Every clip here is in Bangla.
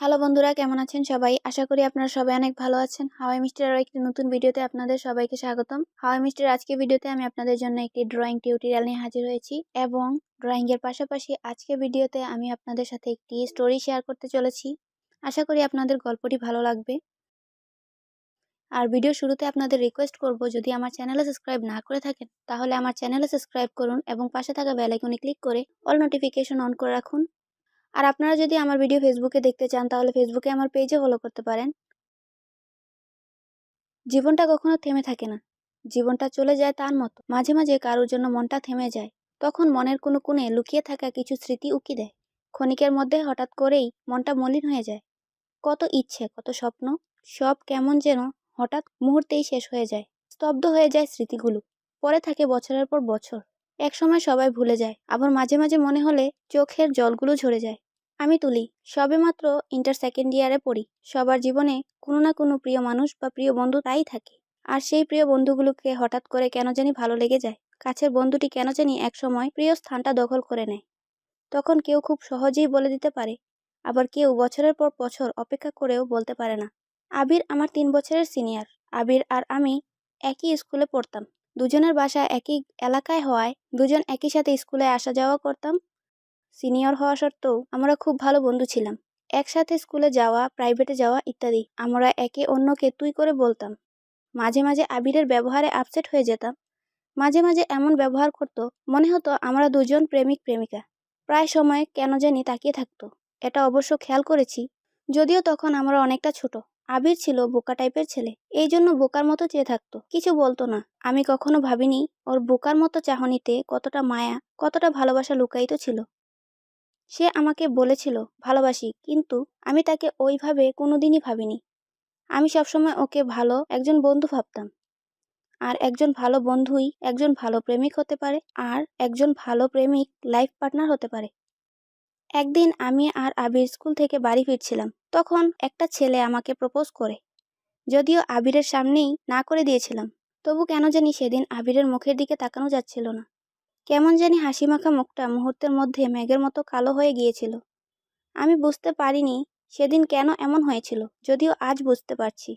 হ্যালো বন্ধুরা, কেমন আছেন সবাই? আশা করি আপনারা সবাই অনেক ভালো আছেন। হাওয়াই মিষ্টির আরও একটি নতুন ভিডিওতে আপনাদের সবাইকে স্বাগতম। হাওয়াই মিষ্টির আজকের ভিডিওতে আমি আপনাদের জন্য একটি ড্রয়িং টিউটোরিয়াল নিয়ে হাজির হয়েছি এবং ড্রয়িংয়ের পাশাপাশি আজকের ভিডিওতে আমি আপনাদের সাথে একটি স্টোরি শেয়ার করতে চলেছি। আশা করি আপনাদের গল্পটি ভালো লাগবে। আর ভিডিও শুরুতে আপনাদের রিকোয়েস্ট করব, যদি আমার চ্যানেলে সাবস্ক্রাইব না করে থাকেন তাহলে আমার চ্যানেলে সাবস্ক্রাইব করুন এবং পাশে থাকা বেল আইকনে ক্লিক করে অল নোটিফিকেশন অন করে রাখুন। আর আপনারা যদি আমার ভিডিও ফেসবুকে দেখতে চান তাহলে ফেসবুকে আমার পেজে ফলো করতে পারেন। জীবনটা কখনো থেমে থাকে না, জীবনটা চলে যায় তার মতো। মাঝে মাঝে কারোর জন্য মনটা থেমে যায়, তখন মনের কোনো কোণে লুকিয়ে থাকা কিছু স্মৃতি উকি দেয়। ক্ষণিকের মধ্যে হঠাৎ করেই মনটা মলিন হয়ে যায়। কত ইচ্ছে, কত স্বপ্ন, সব কেমন যেন হঠাৎ মুহূর্তেই শেষ হয়ে যায়। স্তব্ধ হয়ে যায় স্মৃতিগুলো, পরে থাকে বছরের পর বছর। একসময় সবাই ভুলে যায়, আবার মাঝে মাঝে মনে হলে চোখের জলগুলো ঝরে যায়। আমি তুলি, সবেমাত্র ইন্টার সেকেন্ড ইয়ারে পড়ি। সবার জীবনে কোনো না কোনো প্রিয় মানুষ বা প্রিয় বন্ধু তাই থাকে। আর সেই প্রিয় বন্ধুগুলোকে হঠাৎ করে কেন জানি ভালো লেগে যায়। কাছের বন্ধুটি কেন জানি একসময় প্রিয় স্থানটা দখল করে নেয়। তখন কেউ খুব সহজেই বলে দিতে পারে, আবার কেউ বছরের পর বছর অপেক্ষা করেও বলতে পারে না। আবির আমার 3 বছরের সিনিয়র। আবির আর আমি একই স্কুলে পড়তাম। দুজনের বাসা একই এলাকায় হওয়ায় দুজন একই সাথে স্কুলে আসা যাওয়া করতাম। সিনিয়র হওয়া সত্ত্বেও আমরা খুব ভালো বন্ধু ছিলাম। একসাথে স্কুলে যাওয়া, প্রাইভেটে যাওয়া ইত্যাদি। আমরা একে অন্যকে তুই করে বলতাম। মাঝে মাঝে আবিরের ব্যবহারে আপসেট হয়ে যেতাম। মাঝে মাঝে এমন ব্যবহার করতো, মনে হতো আমরা দুজন প্রেমিক প্রেমিকা। প্রায় সময় কেন জানি তাকিয়ে থাকতো। এটা অবশ্য খেয়াল করেছি, যদিও তখন আমরা অনেকটা ছোট। আবির ছিল বোকা টাইপের ছেলে, এই জন্য বোকার মতো চেয়ে থাকতো, কিছু বলতো না। আমি কখনো ভাবিনি ওর বোকার মতো চাহনিতে কতটা মায়া, কতটা ভালোবাসা লুকায়িত ছিল। সে আমাকে বলেছিল ভালোবাসি, কিন্তু আমি তাকে ওইভাবে কোনোদিনই ভাবিনি। আমি সবসময় ওকে ভালো একজন বন্ধু ভাবতাম। আর একজন ভালো বন্ধুই একজন ভালো প্রেমিক হতে পারে, আর একজন ভালো প্রেমিক লাইফ পার্টনার হতে পারে। একদিন আমি আর আবির স্কুল থেকে বাড়ি ফিরছিলাম, তখন একটা ছেলে আমাকে প্রপোজ করে। যদিও আবিরের সামনেই না করে দিয়েছিলাম, তবু কেন জানি সেদিন আবিরের মুখের দিকে তাকানো যাচ্ছিল না। কেমন জানি হাসিমাখা মুখটা মুহূর্তের মধ্যে মেঘের মতো কালো হয়ে গিয়েছিল। আমি বুঝতে পারিনি সেদিন কেন এমন হয়েছিল, যদিও আজ বুঝতে পারছি।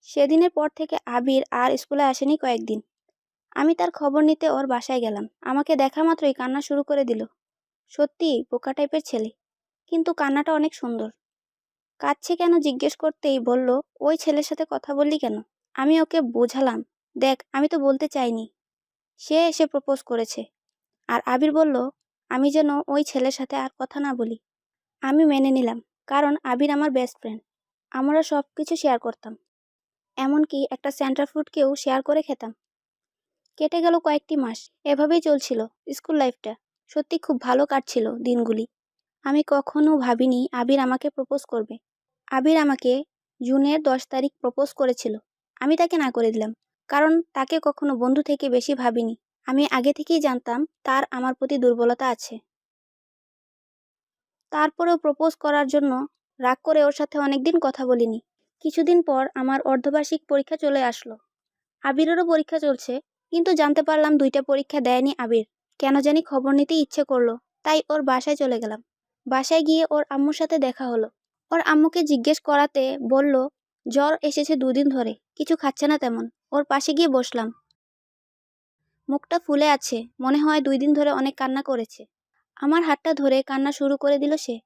সেদিনের পর থেকে আবির আর স্কুলে আসেনি কয়েকদিন। আমি তার খবর নিতে ওর বাসায় গেলাম। আমাকে দেখা মাত্রই কান্না শুরু করে দিল। সত্যি বোকা টাইপের ছেলে, কিন্তু কান্নাটা অনেক সুন্দর। কাঁদছে কেন জিজ্ঞেস করতেই বলল, ওই ছেলের সাথে কথা বললি কেন? আমি ওকে বোঝালাম, দেখ আমি তো বলতে চাইনি, সে এসে প্রপোজ করেছে। আর আবির বলল আমি যেন ওই ছেলের সাথে আর কথা না বলি। আমি মেনে নিলাম, কারণ আবির আমার বেস্ট ফ্রেন্ড। আমরা সব কিছু শেয়ার করতাম, এমনকি একটা সেন্টার ফ্রুটকেও শেয়ার করে খেতাম। কেটে গেল কয়েকটি মাস, এভাবেই চলছিল স্কুল লাইফটা। সত্যি খুব ভালো কাটছিল দিনগুলি। আমি কখনো ভাবিনি আবির আমাকে প্রপোজ করবে। আবির আমাকে জুনের 10 তারিখ প্রপোজ করেছিল। আমি তাকে না করে দিলাম, কারণ তাকে কখনো বন্ধু থেকে বেশি ভাবিনি। আমি আগে থেকেই জানতাম তার আমার প্রতি দুর্বলতা আছে। তারপরেও প্রপোজ করার জন্য রাগ করে ওর সাথে অনেকদিন কথা বলিনি। কিছুদিন পর আমার অর্ধবার্ষিক পরীক্ষা চলে আসলো। আবিরেরও পরীক্ষা চলছে, কিন্তু জানতে পারলাম 2টা পরীক্ষা দেয়নি আবির। কেন জানি খবর নিতে ইচ্ছে করলো, তাই ওর বাসায় চলে গেলাম। বাসায় গিয়ে ওর আম্মুর সাথে দেখা হলো। ওর আম্মুকে জিজ্ঞেস করাতে বলল জ্বর এসেছে 2 দিন ধরে, কিছু খাচ্ছে না তেমন। ওর পাশে গিয়ে বসলাম। মুখটা ফুলে আছে, মনে হয় 2 দিন ধরে অনেক কান্না করেছে। আমার হাতটা ধরে কান্না শুরু করে দিল সে।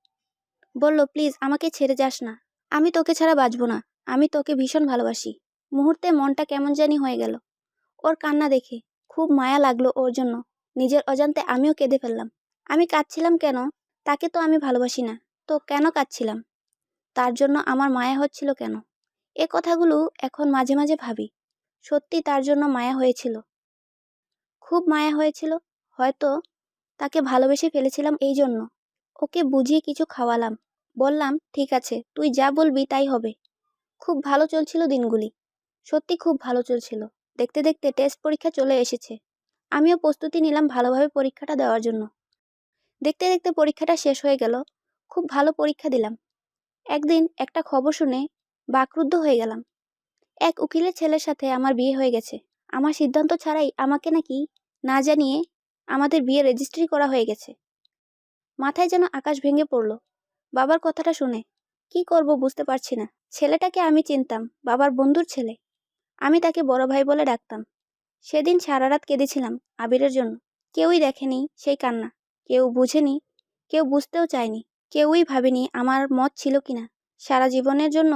বলল, প্লিজ আমাকে ছেড়ে যাস না, আমি তোকে ছাড়া বাঁচব না, আমি তোকে ভীষণ ভালোবাসি। মুহূর্তে মনটা কেমন জানি হয়ে গেল ওর কান্না দেখে। খুব মায়া লাগলো ওর জন্য। নিজের অজান্তে আমিও কেঁদে ফেললাম। আমি কাঁদছিলাম কেন? তাকে তো আমি ভালোবাসি না, তো কেন কাঁদছিলাম? তার জন্য আমার মায়া হচ্ছিল কেন? এ কথাগুলো এখন মাঝে মাঝে ভাবি। সত্যি তার জন্য মায়া হয়েছিল, খুব মায়া হয়েছিল। হয়তো তাকে ভালোবেসে ফেলেছিলাম এই জন্য। ওকে বুঝিয়ে কিছু খাওয়ালাম, বললাম ঠিক আছে, তুই যা বলবি তাই হবে। খুব ভালো চলছিল দিনগুলি, সত্যি খুব ভালো চলছিল। দেখতে দেখতে টেস্ট পরীক্ষা চলে এসেছে। আমিও প্রস্তুতি নিলাম ভালোভাবে পরীক্ষাটা দেওয়ার জন্য। দেখতে দেখতে পরীক্ষাটা শেষ হয়ে গেল। খুব ভালো পরীক্ষা দিলাম। একদিন একটা খবর শুনে বাকরুদ্ধ হয়ে গেলাম। এক উকিলের ছেলের সাথে আমার বিয়ে হয়ে গেছে। আমার সিদ্ধান্ত ছাড়াই আমাকে নাকি না জানিয়ে আমাদের বিয়ে রেজিস্ট্রি করা হয়ে গেছে। মাথায় যেন আকাশ ভেঙে পড়ল বাবার কথাটা শুনে। কি করব বুঝতে পারছি না। ছেলেটাকে আমি চিনতাম, বাবার বন্ধুর ছেলে। আমি তাকে বড় ভাই বলে ডাকতাম। সেদিন সারা রাত কেঁদেছিলাম আবিরের জন্য। কেউই দেখেনি সেই কান্না, কেউ বুঝেনি, কেউ বুঝতেও চায়নি, কেউই ভাবেনি আমার মত ছিল কিনা, সারা জীবনের জন্য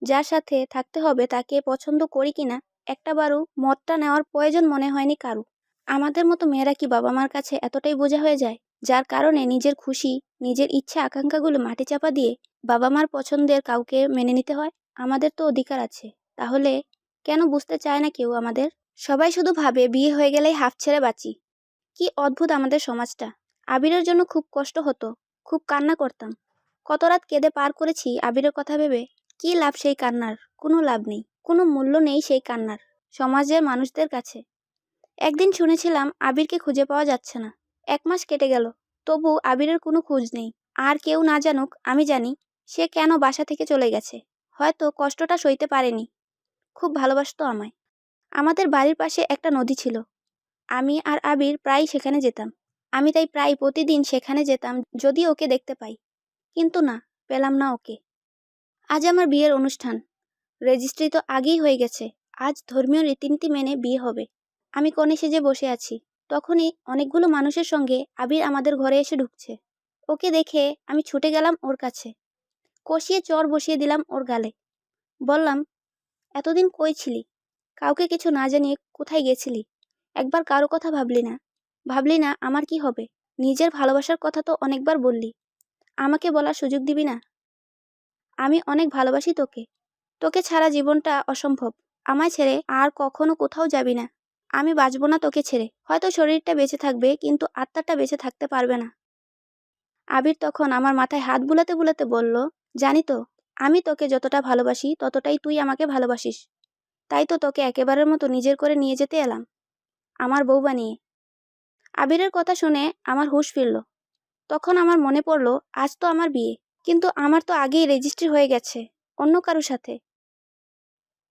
যার সাথে থাকতে হবে তাকে পছন্দ করি কিনা একটাবারও মতটা নেওয়ার প্রয়োজন মনে হয়নি কারু। আমাদের মতো মেয়েরা কি বাবা মার কাছে এতটাই বোঝা হয়ে যায়, যার কারণে নিজের খুশি, নিজের ইচ্ছা আকাঙ্ক্ষাগুলো মাটি চাপা দিয়ে বাবা মার পছন্দের কাউকে মেনে নিতে হয়? আমাদের তো অধিকার আছে। তাহলে কেন বুঝতে চায় না কেউ আমাদের? সবাই শুধু ভাবে বিয়ে হয়ে গেলেই হাফ ছেড়ে বাঁচি। কি অদ্ভুত আমাদের সমাজটা। আবিরের জন্য খুব কষ্ট হতো, খুব কান্না করতাম। কত রাত কেঁদে পার করেছি আবিরের কথা ভেবে। কি লাভ সেই কান্নার? কোনো লাভ নেই, কোনো মূল্য নেই সেই কান্নার সমাজের মানুষদের কাছে। একদিন শুনেছিলাম আবিরকে খুঁজে পাওয়া যাচ্ছে না। 1 মাস কেটে গেল, তবু আবিরের কোনো খোঁজ নেই। আর কেউ না জানুক, আমি জানি সে কেন বাসা থেকে চলে গেছে। হয়তো কষ্টটা সইতে পারেনি। খুব ভালোবাসতো আমায়। আমাদের বাড়ির পাশে একটা নদী ছিল। আমি আর আবির প্রায় সেখানে যেতাম। আমি তাই প্রায় প্রতিদিন সেখানে যেতাম যদি ওকে দেখতে পাই। কিন্তু না, পেলাম না ওকে। আজ আমার বিয়ের অনুষ্ঠান। রেজিস্ট্রি তো আগেই হয়ে গেছে। আজ ধর্মীয় রীতিনীতি মেনে বিয়ে হবে। আমি কনে সেজে বসে আছি। তখনই অনেকগুলো মানুষের সঙ্গে আবির আমাদের ঘরে এসে ঢুকছে। ওকে দেখে আমি ছুটে গেলাম ওর কাছে। কষিয়ে চড় বসিয়ে দিলাম ওর গালে। বললাম, এতদিন কই ছিলি? কাউকে কিছু না জানিয়ে কোথায় গেছিলি? একবার কারো কথা ভাবলি না? ভাবলি না আমার কি হবে? নিজের ভালোবাসার কথা তো অনেকবার বললি। আমাকে বলার সুযোগ দিবি না? আমি অনেক ভালোবাসি তোকে। তোকে ছাড়া জীবনটা অসম্ভব। আমায় ছেড়ে আর কখনো কোথাও যাবি না। আমি বাঁচব না তোকে ছেড়ে। হয়তো শরীরটা বেঁচে থাকবে, কিন্তু আত্মাটা বেঁচে থাকতে পারবে না। আবির তখন আমার মাথায় হাত বুলাতে বুলাতে বলল, জানি তো, আমি তোকে যতটা ভালোবাসি ততটাই তুই আমাকে ভালোবাসিস। তাই তো তোকে একেবারের মতো নিজের করে নিয়ে যেতে এলাম, আমার বউ বানিয়ে। আবিরের কথা শুনে আমার হুঁশ ফিরল। তখন আমার মনে পড়ল, আজ তো আমার বিয়ে, কিন্তু আমার তো আগেই রেজিস্ট্রি হয়ে গেছে অন্য কারোর সাথে।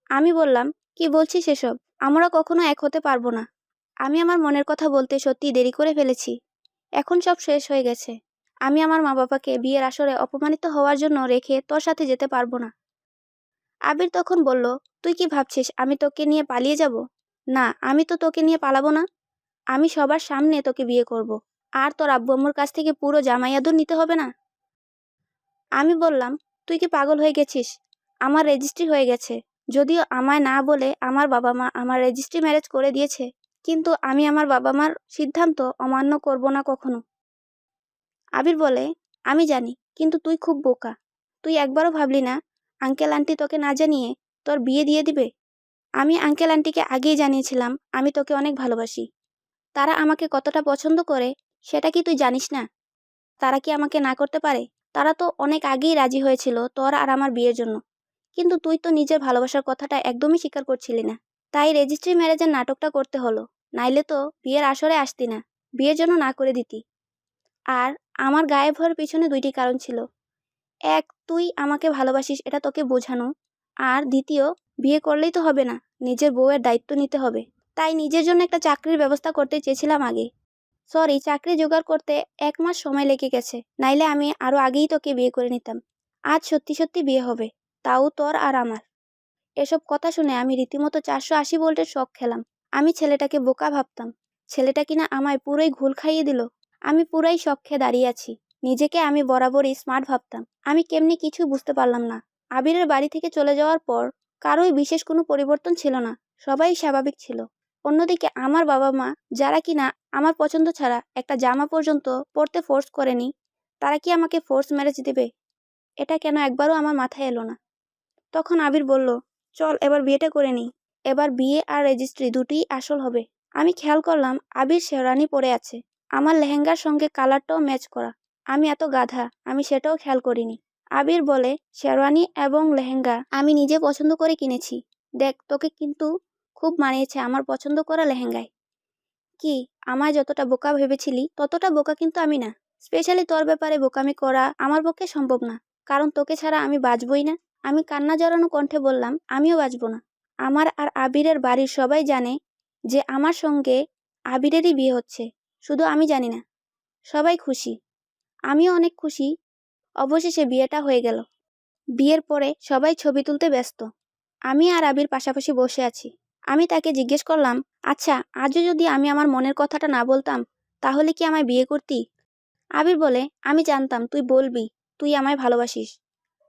আমি বললাম, কি বলছিস এসব? আমরা কখনো এক হতে পারবো না। আমি আমার মনের কথা বলতে সত্যি দেরি করে ফেলেছি। এখন সব শেষ হয়ে গেছে। আমি আমার মা বাবাকে বিয়ের আসরে অপমানিত হওয়ার জন্য রেখে তোর সাথে যেতে পারবো না। আবির তখন বলল, তুই কি ভাবছিস আমি তোকে নিয়ে পালিয়ে যাব? না, আমি তো তোকে নিয়ে পালাবো না। আমি সবার সামনে তোকে বিয়ে করব। আর তোর আব্বু আম্মুর কাছ থেকে পুরো জামাই আদর নিতে হবে না? আমি বললাম, তুই কি পাগল হয়ে গেছিস? আমার রেজিস্ট্রি হয়ে গেছে। যদিও আমায় না বলে আমার বাবা মা আমার রেজিস্ট্রি ম্যারেজ করে দিয়েছে, কিন্তু আমি আমার বাবা মার সিদ্ধান্ত অমান্য করব না কখনো। আবির বলে, আমি জানি, কিন্তু তুই খুব বোকা। তুই একবারও ভাবলি না আঙ্কেল আন্টি তোকে না জানিয়ে তোর বিয়ে দিয়ে দিবে? আমি আঙ্কেল আন্টিকে আগেই জানিয়েছিলাম আমি তোকে অনেক ভালোবাসি। তারা আমাকে কতটা পছন্দ করে সেটা কি তুই জানিস না? তারা কি আমাকে না করতে পারে? তারা তো অনেক আগেই রাজি হয়েছিল তোর আর আমার বিয়ের জন্য। কিন্তু তুই তো নিজের ভালোবাসার কথাটা একদমই স্বীকার করছিলি না। তাই রেজিস্ট্রি ম্যারেজের নাটকটা করতে হলো। নাইলে তো বিয়ের আসরে আসতি না, বিয়ের জন্য না করে দিতি। আর আমার গায়েব হওয়ার পিছনে 2টি কারণ ছিল। এক, তুই আমাকে ভালোবাসিস এটা তোকে বোঝানো। আর দ্বিতীয়, বিয়ে করলেই তো হবে না, নিজের বউয়ের দায়িত্ব নিতে হবে। তাই নিজের জন্য একটা চাকরির ব্যবস্থা করতে চেয়েছিলাম আগে। সরি, চাকরি জোগাড় করতে 1 মাস সময় লেগে গেছে, নাইলে আমি আরো আগেই তোকে বিয়ে করে নিতাম। আজ সত্যি সত্যি বিয়ে হবে, তাও তোর আর আমার। এসব কথা শুনে আমি রীতিমতো 480 ভোল্টের শক খেলাম। আমি ছেলেটাকে বোকা ভাবতাম, ছেলেটা কিনা আমায় পুরোই ঘুল খাইয়ে দিল। আমি পুরাই শক খেয়ে দাঁড়িয়ে আছি। নিজেকে আমি বরাবরই স্মার্ট ভাবতাম। আমি কেমনি কিছু বুঝতে পারলাম না। আবিরের বাড়ি থেকে চলে যাওয়ার পর কারোই বিশেষ কোনো পরিবর্তন ছিল না, সবাই স্বাভাবিক ছিল। অন্যদিকে আমার বাবা মা, যারা কিনা আমার পছন্দ ছাড়া একটা জামা পর্যন্ত পরতে ফোর্স করেনি, তারা কি আমাকে ফোর্স ম্যারেজ দেবে? এটা কেন একবারও আমার মাথায় এলো না। তখন আবির বলল, চল এবার বিয়েটা করে নিই। এবার বিয়ে আর রেজিস্ট্রি দুটিই আসল হবে। আমি খেয়াল করলাম আবির শেরওয়ানি পরে আছে, আমার লেহেঙ্গার সঙ্গে কালারটাও ম্যাচ করা। আমি এত গাধা, আমি সেটাও খেয়াল করিনি। আবির বলে, শেরওয়ানি এবং লেহেঙ্গা আমি নিজে পছন্দ করে কিনেছি। দেখ, তোকে কিন্তু খুব মানিয়েছে আমার পছন্দ করা লেহেঙ্গায়। কি, আমায় যতটা বোকা ভেবেছিলি ততটা বোকা কিন্তু আমি না। স্পেশালি তোর ব্যাপারে বোকামি করা আমার পক্ষে সম্ভব না, কারণ তোকে ছাড়া আমি বাঁচবই না। আমি কান্না জড়ানো কণ্ঠে বললাম, আমিও বাঁচব না। আমার আর আবিরের বাড়ির সবাই জানে যে আমার সঙ্গে আবিরেরই বিয়ে হচ্ছে, শুধু আমি জানি না। সবাই খুশি, আমিও অনেক খুশি। অবশেষে বিয়েটা হয়ে গেল। বিয়ের পরে সবাই ছবি তুলতে ব্যস্ত। আমি আর আবির পাশাপাশি বসে আছি। আমি তাকে জিজ্ঞেস করলাম, আচ্ছা, আজও যদি আমি আমার মনের কথাটা না বলতাম, তাহলে কি আমায় বিয়ে করতি? আবির বলে, আমি জানতাম তুই বলবি তুই আমায় ভালোবাসিস।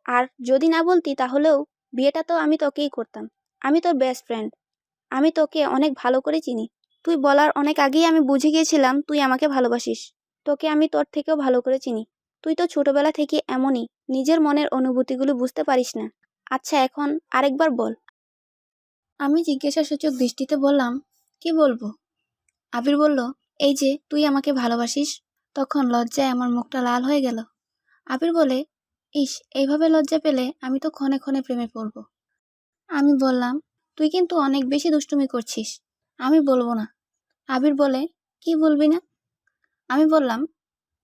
আর যদি না বলতি তাহলেও বিয়েটা তো আমি তোকেই করতাম। আমি তোর বেস্ট ফ্রেন্ড। আমি তোকে অনেক ভালো করে চিনি। তুই বলার অনেক আগেই আমি বুঝে গিয়েছিলাম তুই আমাকে ভালোবাসিস। তোকে আমি তোর থেকেও ভালো করে চিনি। তুই তো ছোটবেলা থেকে এমনই, নিজের মনের অনুভূতিগুলো বুঝতে পারিস না। আচ্ছা, এখন আরেকবার বল। আমি জিজ্ঞাসাসূচক দৃষ্টিতে বললাম, কি বলবো? আবির বলল, এই যে তুই আমাকে ভালোবাসিস। তখন লজ্জায় আমার মুখটা লাল হয়ে গেল। আবির বলে, ইস, এইভাবে লজ্জা পেলে আমি তো ক্ষণে ক্ষণে প্রেমে পড়ব। আমি বললাম, তুই কিন্তু অনেক বেশি দুষ্টুমি করছিস। আমি বলবো না। আবির বলে, কি বলবি না? আমি বললাম,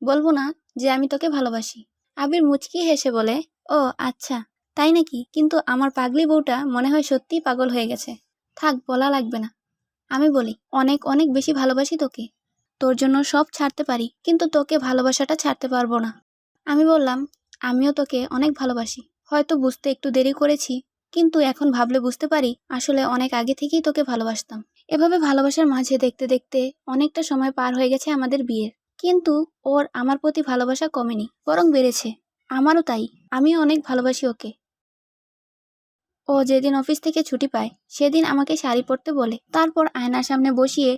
বলবো না যে আমি তোকে ভালোবাসি। আবির মুচকি হেসে বলে, ও আচ্ছা, তাই নাকি? কিন্তু আমার পাগলি বউটা মনে হয় সত্যিই পাগল হয়ে গেছে। থাক, বলা লাগবে না। আমি বলি, অনেক অনেক বেশি ভালোবাসি তোকে। তোর জন্য সব ছাড়তে পারি, কিন্তু তোকে ভালোবাসাটা ছাড়তে পারবো না। আমি বললাম, আমিও তোকে অনেক ভালোবাসি। হয়তো বুঝতে একটু দেরি করেছি, কিন্তু এখন ভাবলে বুঝতে পারি আসলে অনেক আগে থেকেই তোকে ভালোবাসতাম। এভাবে ভালোবাসার মাঝে দেখতে দেখতে অনেকটা সময় পার হয়ে গেছে আমাদের বিয়ের। কিন্তু ওর আমার প্রতি ভালোবাসা কমেনি, বরং বেড়েছে। আমারও তাই। আমিও অনেক ভালোবাসি ওকে। ও যেদিন অফিস থেকে ছুটি পায় সেদিন আমাকে শাড়ি পরতে বলে, তারপর আয়নার সামনে বসিয়ে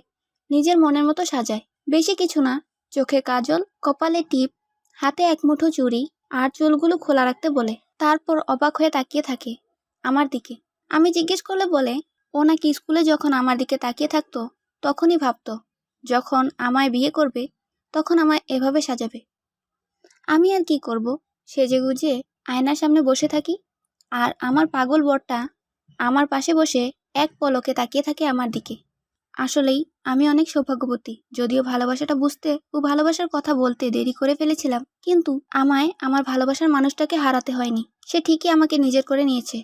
নিজের মনের মতো সাজায়। বেশি কিছু না, চোখে কাজল, কপালে টিপ, হাতে এক মুঠো চুড়ি আর চুলগুলো খোলা রাখতে বলে। তারপর অবাক হয়ে তাকিয়ে থাকে আমার দিকে। আমি জিজ্ঞেস করলে বলে, ও নাকি স্কুলে যখন আমার দিকে তাকিয়ে থাকতো তখনই ভাবতো যখন আমায় বিয়ে করবে তখন আমায় এভাবে সাজাবে। আমি আর কি করব, সেজেগুজে আয়নার সামনে বসে থাকি, আর আমার পাগল বরটা আমার পাশে বসে এক পলকে তাকিয়ে থাকে আমার দিকে। আসলেই আমি অনেক সৌভাগ্যবতী। যদিও ভালোবাসাটা বুঝতে ও ভালোবাসার কথা বলতে দেরি করে ফেলেছিলাম, কিন্তু আমায় আমার ভালোবাসার মানুষটাকে হারাতে হয়নি। সে ঠিকই আমাকে নিজের করে নিয়েছে।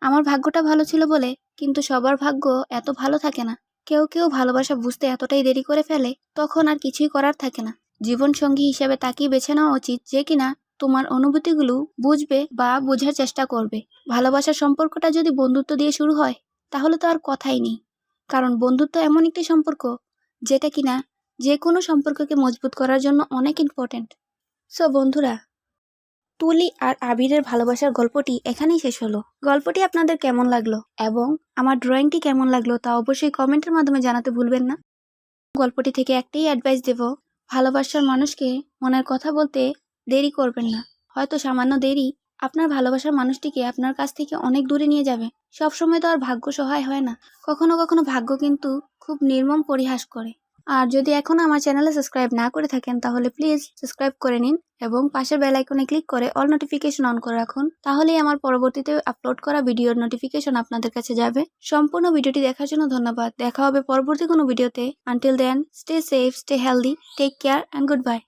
আমার ভাগ্যটা ভালো ছিল বলে, কিন্তু সবার ভাগ্য এত ভালো থাকে না। কেউ কেউ ভালোবাসা বুঝতে এতটাই দেরি করে ফেলে, তখন আর কিছুই করার থাকে না। জীবনসঙ্গী হিসেবে তাকেই বেছে নেওয়া উচিত যে কিনা তোমার অনুভূতিগুলো বুঝবে বা বোঝার চেষ্টা করবে। ভালোবাসার সম্পর্কটা যদি বন্ধুত্ব দিয়ে শুরু হয় তাহলে তো আর কথাই নেই, কারণ বন্ধুত্ব এমন একটি সম্পর্ক যেটা কিনা যে কোনো সম্পর্ককে মজবুত করার জন্য অনেক ইম্পর্টেন্ট। সো বন্ধুরা, তুলি আর আবিরের ভালোবাসার গল্পটি এখানেই শেষ হলো। গল্পটি আপনাদের কেমন লাগলো এবং আমার ড্রয়িংটি কেমন লাগলো তা অবশ্যই কমেন্টের মাধ্যমে জানাতে ভুলবেন না। গল্পটি থেকে একটাই অ্যাডভাইস দেব, ভালোবাসার মানুষকে মনের কথা বলতে দেরি করবেন না। হয়তো সামান্য দেরি আপনার ভালোবাসার মানুষটিকে আপনার কাছ থেকে অনেক দূরে নিয়ে যাবে। সবসময় তো আর ভাগ্য সহায় হয় না। কখনো কখনো ভাগ্য কিন্তু খুব নির্মম পরিহাস করে। আর যদি এখনো আমার চ্যানেলে সাবস্ক্রাইব না করে থাকেন তাহলে প্লিজ সাবস্ক্রাইব করে নিন এবং পাশের বেল আইকনে ক্লিক করে অল নোটিফিকেশন অন করে রাখুন। তাহলেই আমার পরবর্তীতে আপলোড করা ভিডিওর নোটিফিকেশন আপনাদের কাছে যাবে। সম্পূর্ণ ভিডিওটি দেখার জন্য ধন্যবাদ। দেখা হবে পরবর্তী কোনো ভিডিওতে। Until then, stay safe, stay healthy, take care and good by.